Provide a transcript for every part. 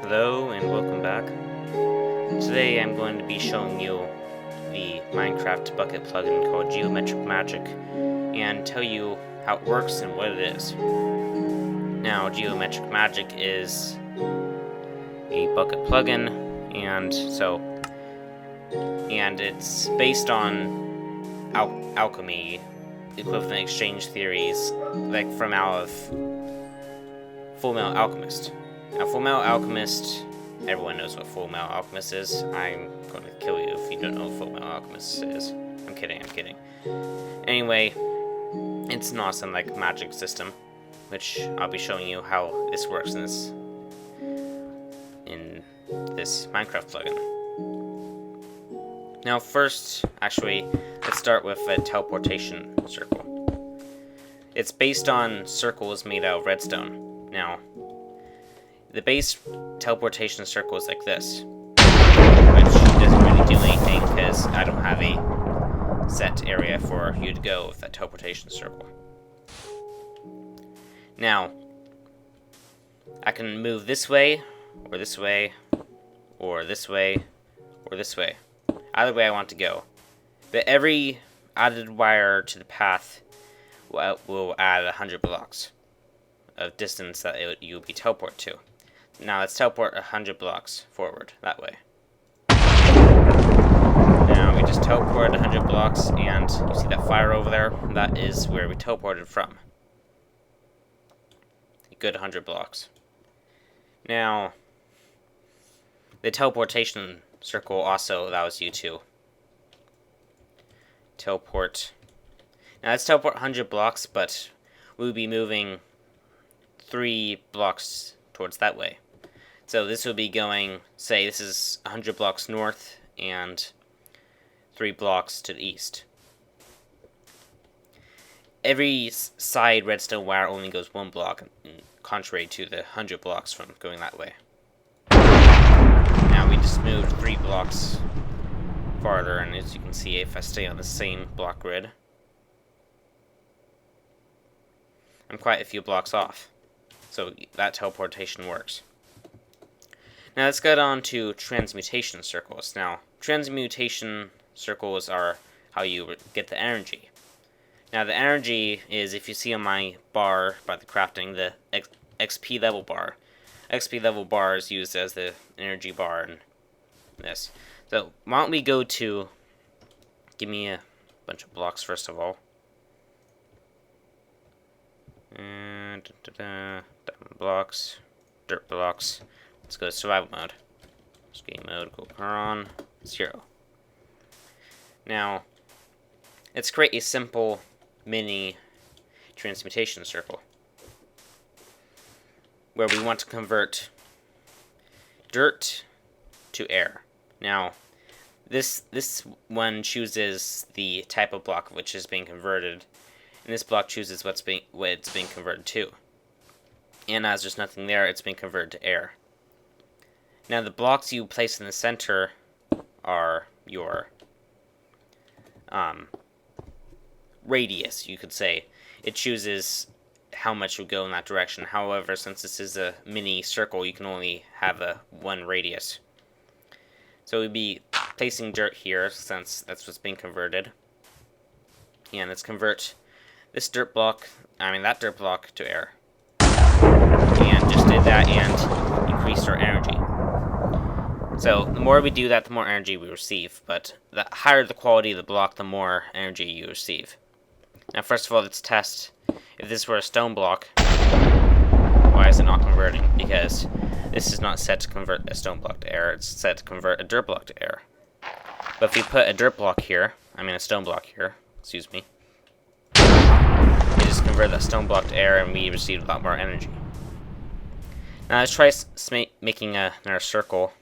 Hello and welcome back. Today I'm going to be showing you the Minecraft bucket plugin called Geometric Magic and tell you how it works and what it is. Now, Geometric Magic is a bucket plugin, and it's based on alchemy, equivalent exchange theories, like from out of Full Metal Alchemist. Now, Full Metal Alchemist, everyone knows what Full Metal Alchemist is. I'm going to kill you if you don't know what Full Metal Alchemist is. I'm kidding. Anyway, it's an awesome magic system, which I'll be showing you how this works in this Minecraft plugin. Now, first, actually, let's start with a teleportation circle. It's based on circles made out of redstone. Now, the base teleportation circle is like this, which doesn't really do anything because I don't have a set area for you to go with that teleportation circle. Now, I can move this way, or this way, or this way, or this way. Either way I want to go. But every added wire to the path will add 100 blocks of distance that you'll be teleported to. Now let's teleport 100 blocks forward, that way. Now we just teleported 100 blocks, and you see that fire over there? That is where we teleported from. A good 100 blocks. Now, the teleportation circle also allows you to teleport. Now let's teleport 100 blocks, but we'll be moving 3 blocks towards that way. So this will be going, say this is 100 blocks north and 3 blocks to the east. Every side redstone wire only goes 1 block, contrary to the 100 blocks from going that way. Now we just moved 3 blocks farther, and as you can see, if I stay on the same block grid, I'm quite a few blocks off. So that teleportation works. Now let's get on to transmutation circles. Now, transmutation circles are how you get the energy. Now the energy is, if you see on my bar by the crafting, the XP level bar. XP level bar is used as the energy bar in this. So why don't we go to, give me a bunch of blocks first of all. And diamond blocks, dirt blocks. Let's go to survival mode. Game mode, go on 0. Now, let's create a simple mini transmutation circle where we want to convert dirt to air. Now, this one chooses the type of block which is being converted, and this block chooses what it's being converted to. And as there's nothing there, it's being converted to air. Now the blocks you place in the center are your radius, you could say. It chooses how much will go in that direction. However, since this is a mini circle, you can only have one radius. So we'd be placing dirt here, since that's what's being converted. And let's convert that dirt block to air. And just did that and increased our energy. So the more we do that, the more energy we receive. But the higher the quality of the block, the more energy you receive. Now first of all, let's test if this were a stone block. Why is it not converting? Because this is not set to convert a stone block to air. It's set to convert a dirt block to air. But if we put a stone block here, excuse me, we just convert that stone block to air, and we receive a lot more energy. Now let's try making another circle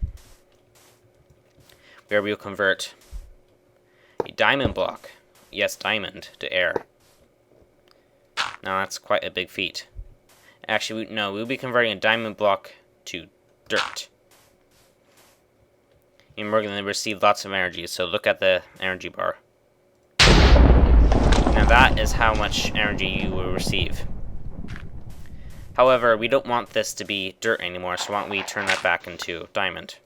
where we'll convert a diamond block, yes, diamond, to air. Now that's quite a big feat. Actually, we'll be converting a diamond block to dirt. And we're going to receive lots of energy, so look at the energy bar. Now that is how much energy you will receive. However, we don't want this to be dirt anymore, so why don't we turn that back into diamond.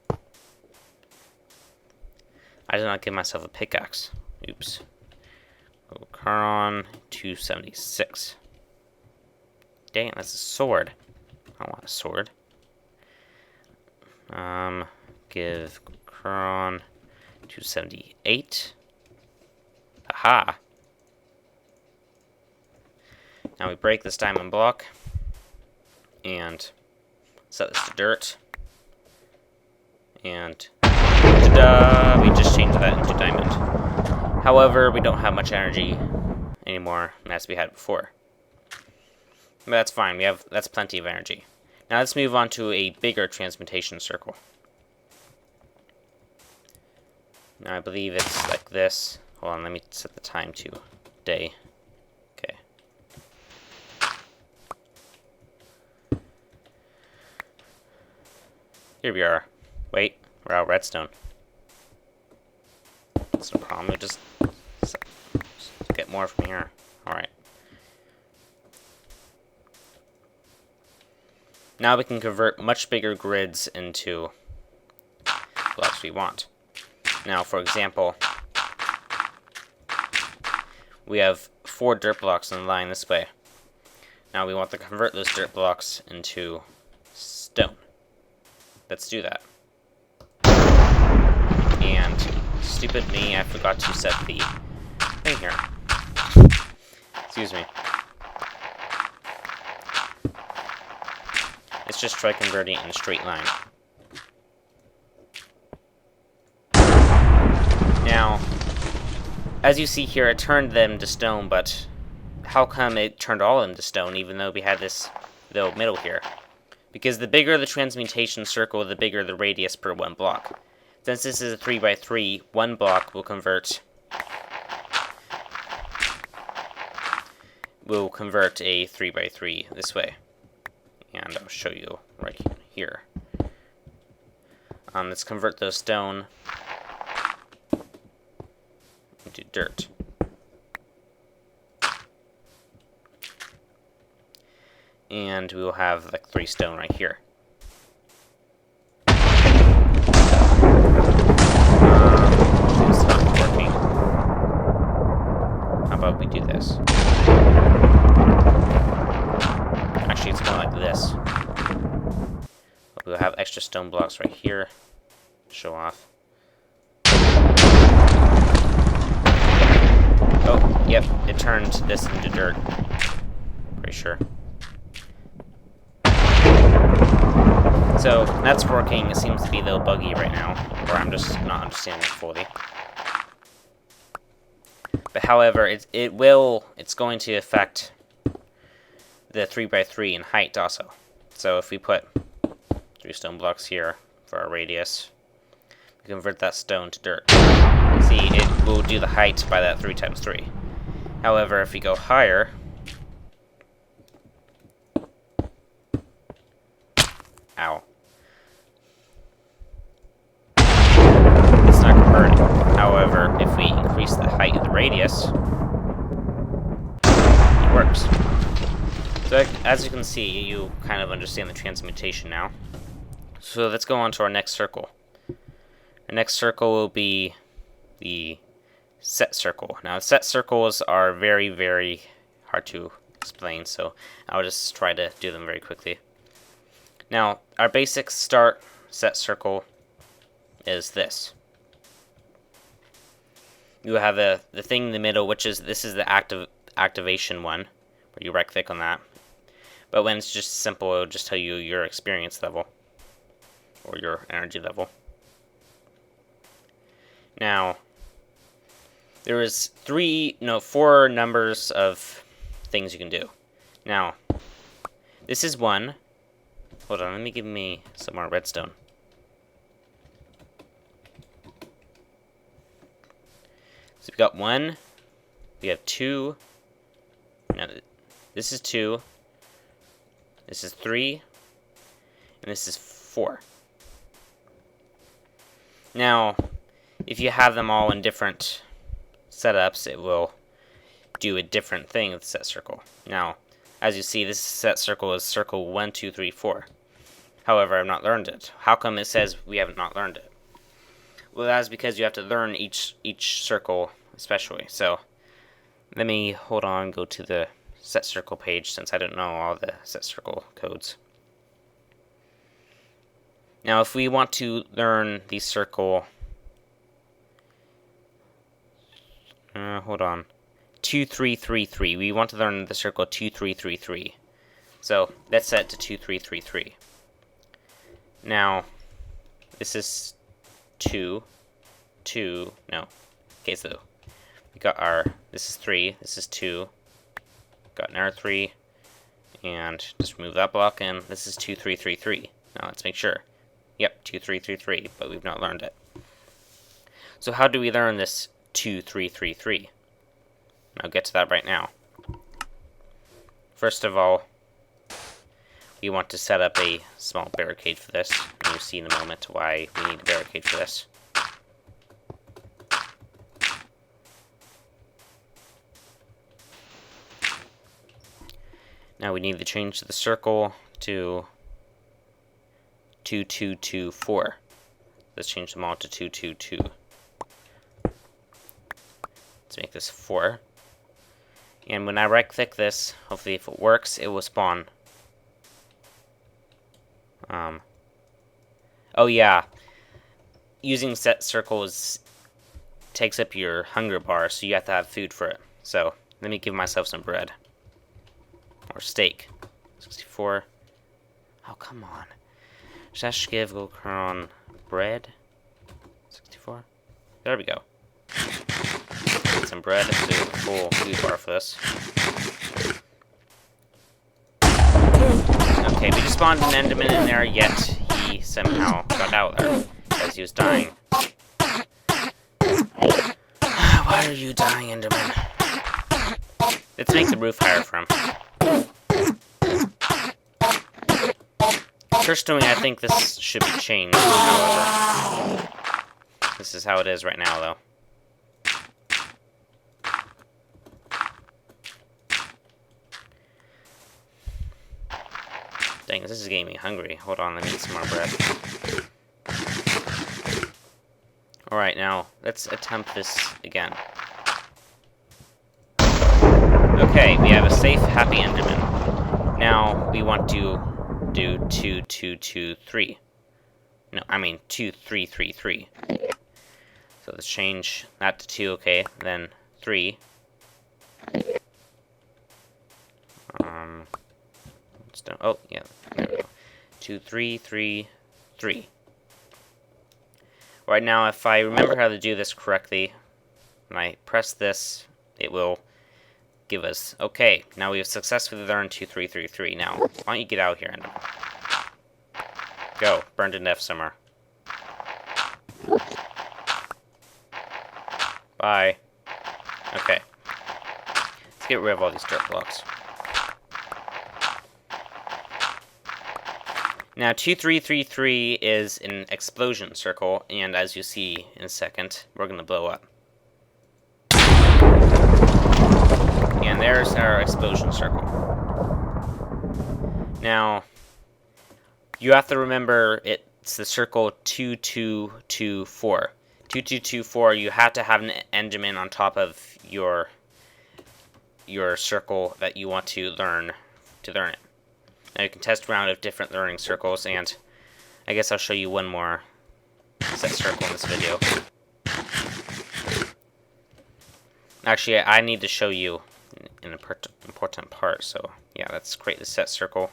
I did not give myself a pickaxe. Oops. Charon 276. Dang, that's a sword. I want a sword. Give Charon 278. Aha! Now we break this diamond block and set this to dirt. And ta-da! We just changed that into diamond. However, we don't have much energy anymore as we had before. But that's fine. That's plenty of energy. Now let's move on to a bigger transmutation circle. Now I believe it's like this. Hold on, let me set the time to day. Okay. Here we are. Wait, we're out of redstone. That's no problem. We just get more from here. Alright. Now we can convert much bigger grids into blocks we want. Now, for example, we have 4 dirt blocks in the line this way. Now we want to convert those dirt blocks into stone. Let's do that. And stupid me, I forgot to set the thing here. Excuse me. Let's just try converting it in a straight line. Now, as you see here, it turned them to stone, but how come it turned all of them to stone, even though we had this little middle here? Because the bigger the transmutation circle, the bigger the radius per one block. Since this is a 3x3, one block will convert a 3x3 this way. And I'll show you right here. Let's convert those stone into dirt. And we will have like 3 stone right here. It's not working. How about we do this? Actually, it's more like this. We'll have extra stone blocks right here. Show off. Oh, yep, it turned this into dirt. Pretty sure. So, that's working. It seems to be a little buggy right now, or I'm just not understanding it fully. But however, it's going to affect the 3x3 in height also. So if we put 3 stone blocks here for our radius, we convert that stone to dirt. See, it will do the height by that 3 times 3. However, if we go higher, ow. It's not converting. However, if we increase the height of the radius, it works. So as you can see, you kind of understand the transmutation now. So let's go on to our next circle. Our next circle will be the set circle. Now, set circles are very, very hard to explain, so I'll just try to do them very quickly. Now, our basic start set circle is this. You have the thing in the middle, this is the activation one, where you right-click on that. But when it's just simple, it'll just tell you your experience level, or your energy level. Now, there is 4 numbers of things you can do. Now, this is 1. Hold on, let me give me some more redstone. So we've got 1, we have 2, now this is 2, this is 3, and this is 4. Now, if you have them all in different setups, it will do a different thing with the set circle. Now, As you see, this set circle is circle 1, 2, 3, 4. However, I've not learned it. How come it says we have not learned it? Well, that's because you have to learn each circle especially. So, let me, hold on, go to the set circle page since I don't know all the set circle codes. Now, if we want to learn the circle, hold on, 2, 3, 3, 3. We want to learn the circle 2, 3, 3, 3. So, let's set it to 2, 3, 3, 3. Now, this is 2, 2, no. Okay, so we got our, this is 3, this is 2, got an R3, and just remove that block, and this is 2, 3, 3, 3. Now, let's make sure. Yep, 2, 3, 3, 3, but we've not learned it. So how do we learn this 2, 3, 3, 3? I'll get to that right now. First of all, we want to set up a small barricade for this, and you'll see in a moment why we need a barricade for this. Now we need to change the circle to 2, 2, 2, 4. Let's change them all to 2, 2, 2. Let's make this 4. And when I right-click this, hopefully if it works, it will spawn. Oh yeah, using set circles takes up your hunger bar, so you have to have food for it. So let me give myself some bread. Or steak. 64. Oh, come on. Just give Gokron bread. 64. There we go. Get some bread. Let's do a full food bar for this. Okay, we just spawned an Enderman in there, yet he somehow got out there because he was dying. Why are you dying, Enderman? Let's make the roof higher for him. Personally, I think this should be changed, however. This is how it is right now, though. Dang, this is getting me hungry. Hold on, let me eat some more bread. Alright, now, let's attempt this again. Okay, we have a safe, happy Enderman. Now, we want to do 2, 2, 2, 3. No, I mean 2, 3, 3, 3. So let's change that to 2, okay, then 3. Oh, yeah, there we go. 2, 3, 3, 3. Right now, if I remember how to do this correctly, when I press this, it will give us, okay, now we have successfully learned 2, 3, 3, 3. Now, why don't you get out here and go, burn to death somewhere. Bye. Okay. Let's get rid of all these dirt blocks. Now, 2, 3, 3, 3 is an explosion circle, and as you see in a second, we're going to blow up. And there's our explosion circle. Now, you have to remember it's the circle 2, 2, 2, 4. 2, 2, 2, 4, you have to have an Enderman on top of your circle that you want to learn it. Now you can test around with different learning circles, and I guess I'll show you one more set circle in this video. Actually, I need to show you an important part, so yeah, let's create the set circle.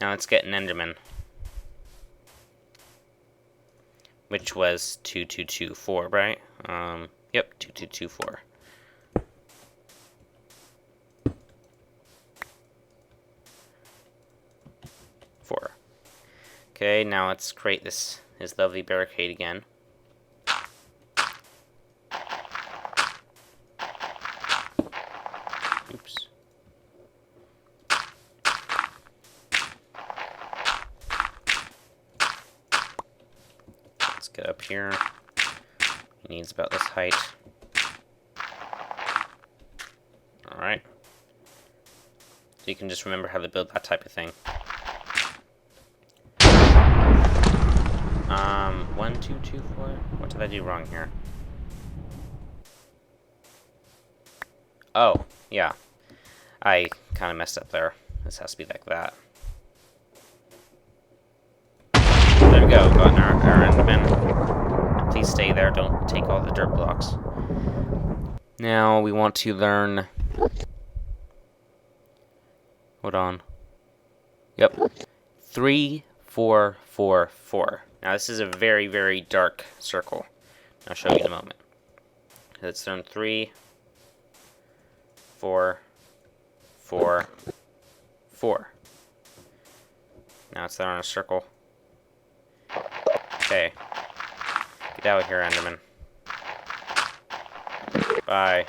Now let's get an Enderman, which was 2, 2, 2, 4, right? Yep, 2, 2, 2, 4. 4. Okay, now let's create his lovely barricade again. Oops. Let's get up here. He needs about this height. Alright. you can just remember how to build that type of thing. 1, 2, 2, 4. What did I do wrong here? Oh, yeah. I kind of messed up there. This has to be like that. There we go. Got our Enderman. Please stay there. Don't take all the dirt blocks. Now we want to learn. Hold on. Yep. 3, 4, 4, 4. Now this is a very, very dark circle. I'll show you in a moment. Let's learn 3, 4, 4, 4. Now it's there on a circle. Okay. Get out of here, Enderman. Bye.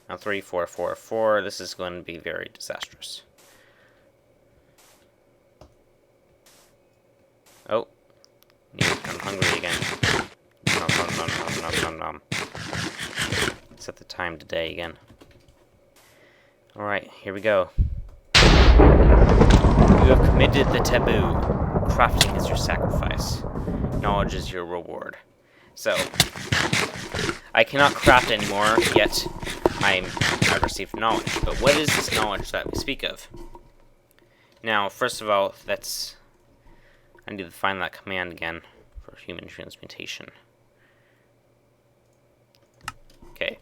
Now 3, 4, 4, 4. This is going to be very disastrous. Oh. I'm hungry again. Nom, nom, nom, nom, nom, nom, nom. Set the time today again. Alright, here we go. You have committed the taboo. Crafting is your sacrifice. Knowledge is your reward. So, I cannot craft anymore, yet I've received knowledge. But what is this knowledge that we speak of? Now, first of all, I need to find that command again for human transmutation. Okay.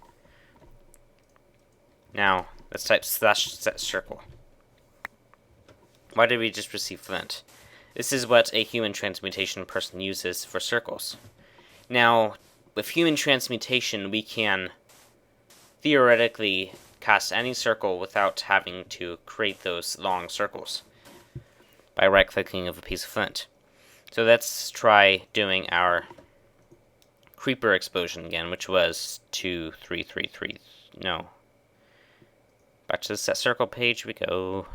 Now, let's type /set circle. Why did we just receive flint? This is what a human transmutation person uses for circles. Now, with human transmutation, we can theoretically cast any circle without having to create those long circles by right-clicking of a piece of flint. So let's try doing our creeper explosion again, which was 2, 3, 3, 3. No. Back to the set circle page we go.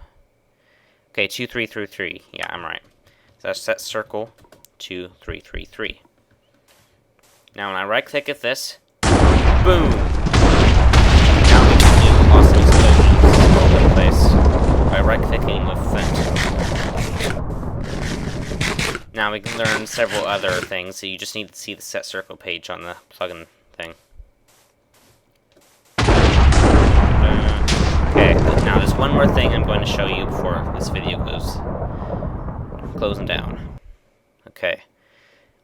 Okay, 2, 3, 3, 3. Yeah, I'm right. So that's set circle 2, 3, 3, 3. Now when I right-click at this, boom! Now we can do awesome explosions all over the place by right-clicking with flint. Now we can learn several other things, so you just need to see the set circle page on the plugin thing. Okay, now there's one more thing I'm going to show you before this video goes closing down. Okay,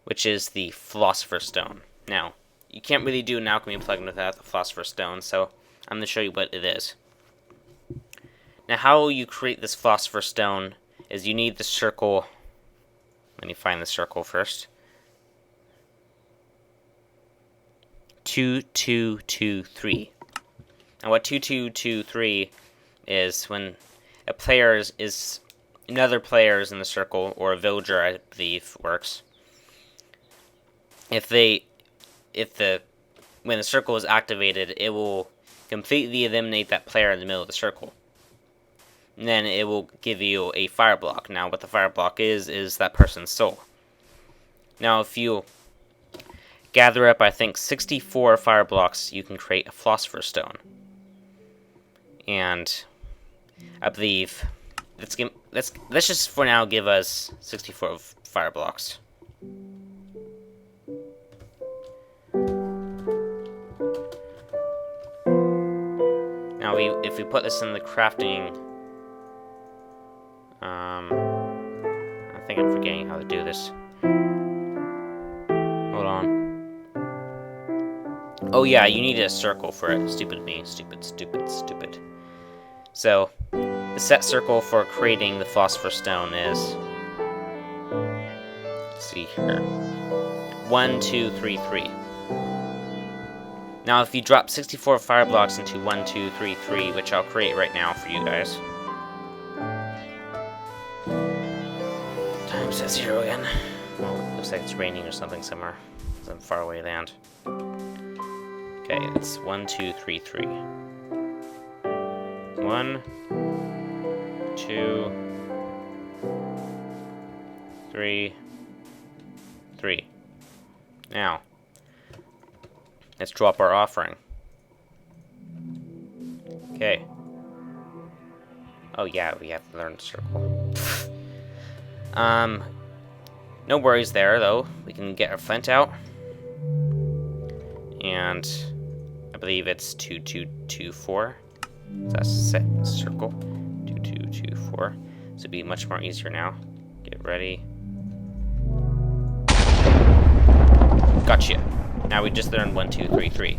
which is the Philosopher's Stone. Now, you can't really do an alchemy plugin without the Philosopher's Stone, so I'm going to show you what it is. Now, how you create this Philosopher's Stone is you need the circle. Let me find the circle first. 2, 2, 2, 3. And what 2, 2, 2, 3 is when a player is another player is in the circle, or a villager, I believe, works. When the circle is activated, it will completely eliminate that player in the middle of the circle. And then it will give you a fire block. Now, what the fire block is that person's soul. Now, if you gather up, I think, 64 fire blocks, you can create a Philosopher's Stone. And I believe let's just for now give us 64 fire blocks. Now, if we put this in the crafting. I think I'm forgetting how to do this. Hold on. Oh yeah, you need a circle for it. Stupid me. Stupid. So, the set circle for creating the Philosopher's Stone is... let's see here. 1, 2, 3, 3. Now, if you drop 64 fire blocks into 1, 2, 3, 3, which I'll create right now for you guys. Time says 0 again. Well, it looks like it's raining or something somewhere. Some faraway land. Okay, it's 1, 2, 3, 3. 1, 2, 3, 3. Now, let's drop our offering. Okay. Oh yeah, we have to learn to circle. No worries there, though. We can get our flint out. And I believe it's 2224. That's set circle. 2224. This will be much more easier now. Get ready. Gotcha. Now we just learned 1, 2, 3, 3.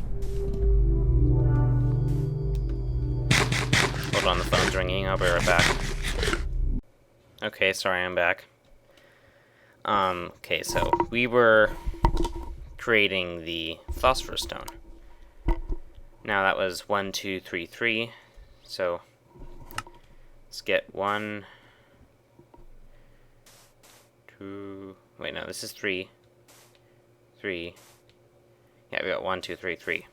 Hold on, the phone's ringing. I'll be right back. Okay, sorry, I'm back. Okay, so we were creating the philosopher's stone. Now that was 1, 2, 3, 3. So let's get 1, 2. Wait, no, this is 3. 3. Yeah, we got 1, 2, 3, 3.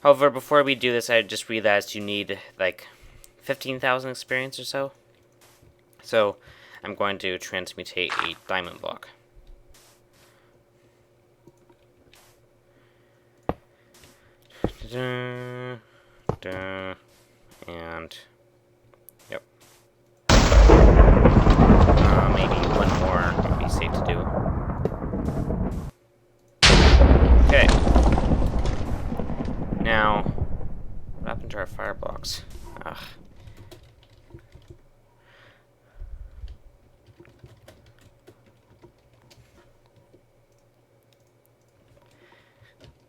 However, before we do this, I just realized you need like 15,000 experience or so. So I'm going to transmutate a diamond block. And yep. Maybe one more would be safe to do. Okay. Now, what happened to our fire blocks? Ugh.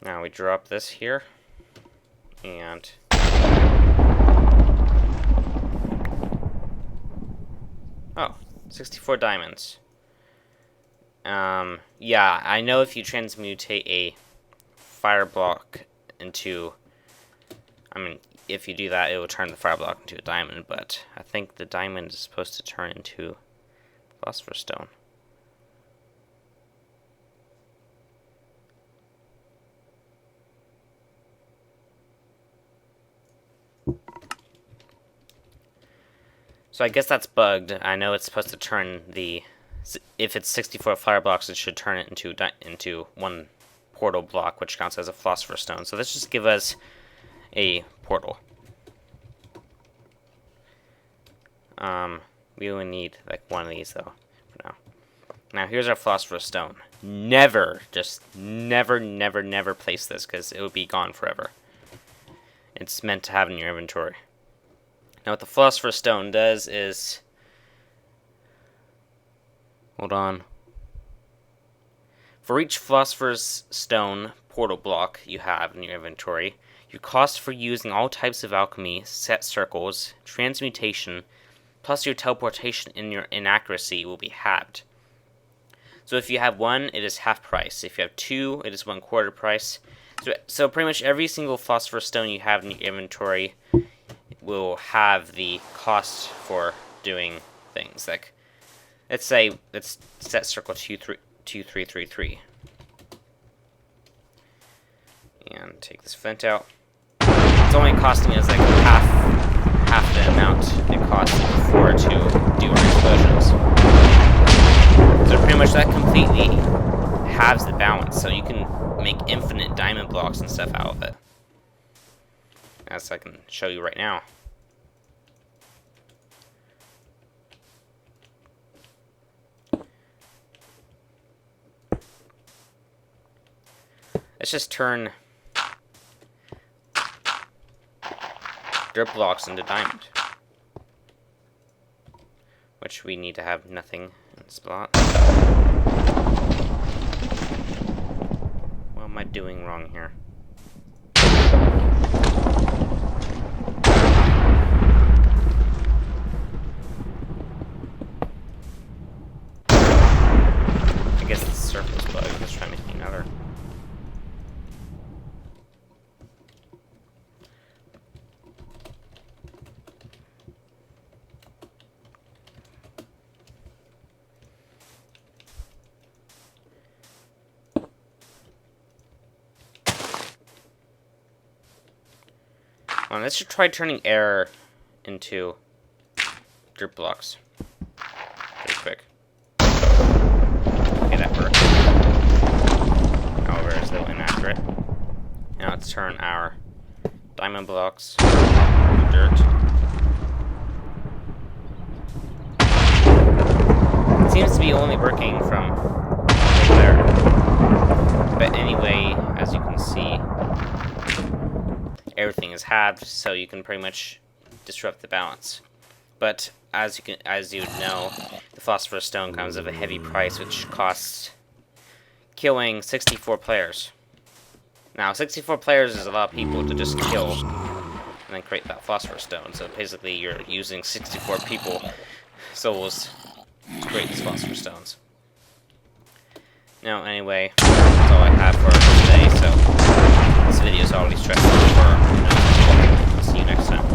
Now we drop this here, and oh, 64 diamonds. Yeah, I know if you transmutate a fire block into, I mean, if you do that, it will turn the fire block into a diamond, but I think the diamond is supposed to turn into philosopher's stone. So I guess that's bugged. I know it's supposed to turn the, if it's 64 fire blocks, it should turn it into one portal block, which counts as a philosopher's stone. So let's just give us a portal. We only need like one of these though for now. Now here's our philosopher's stone. Never place this because it would be gone forever. It's meant to have in your inventory. Now what the philosopher's stone does is, hold on. For each philosopher's stone portal block you have in your inventory, your cost for using all types of alchemy, set circles, transmutation, plus your teleportation and your inaccuracy will be halved. So if you have one, it is half price. If you have two, it is 1/4 price. So pretty much every single philosopher's stone you have in your inventory will have the cost for doing things. Like, let's say, let's set circle 2333. And take this flint out. It's only costing us like half the amount it costs before to do our explosions. So pretty much that completely halves the balance, so you can make infinite diamond blocks and stuff out of it. As I can show you right now. Let's just turn dirt blocks into diamond. Which we need to have nothing in this spot. What am I doing wrong here? I guess the circle's bug. Let's try making another. Well, let's just try turning air into dirt blocks. Pretty quick. Okay, that worked. turn our diamond blocks, dirt. It seems to be only working from over there. But anyway, as you can see, everything is halved, so you can pretty much disrupt the balance. But as you know, the phosphorus stone comes with a heavy price, which costs killing 64 players. Now, 64 players is a lot of people to just kill and then create that phosphorus stone. So basically, you're using 64 people souls to create these phosphorus stones. Now, anyway, that's all I have for today. So this video is already stressful for. See you next time.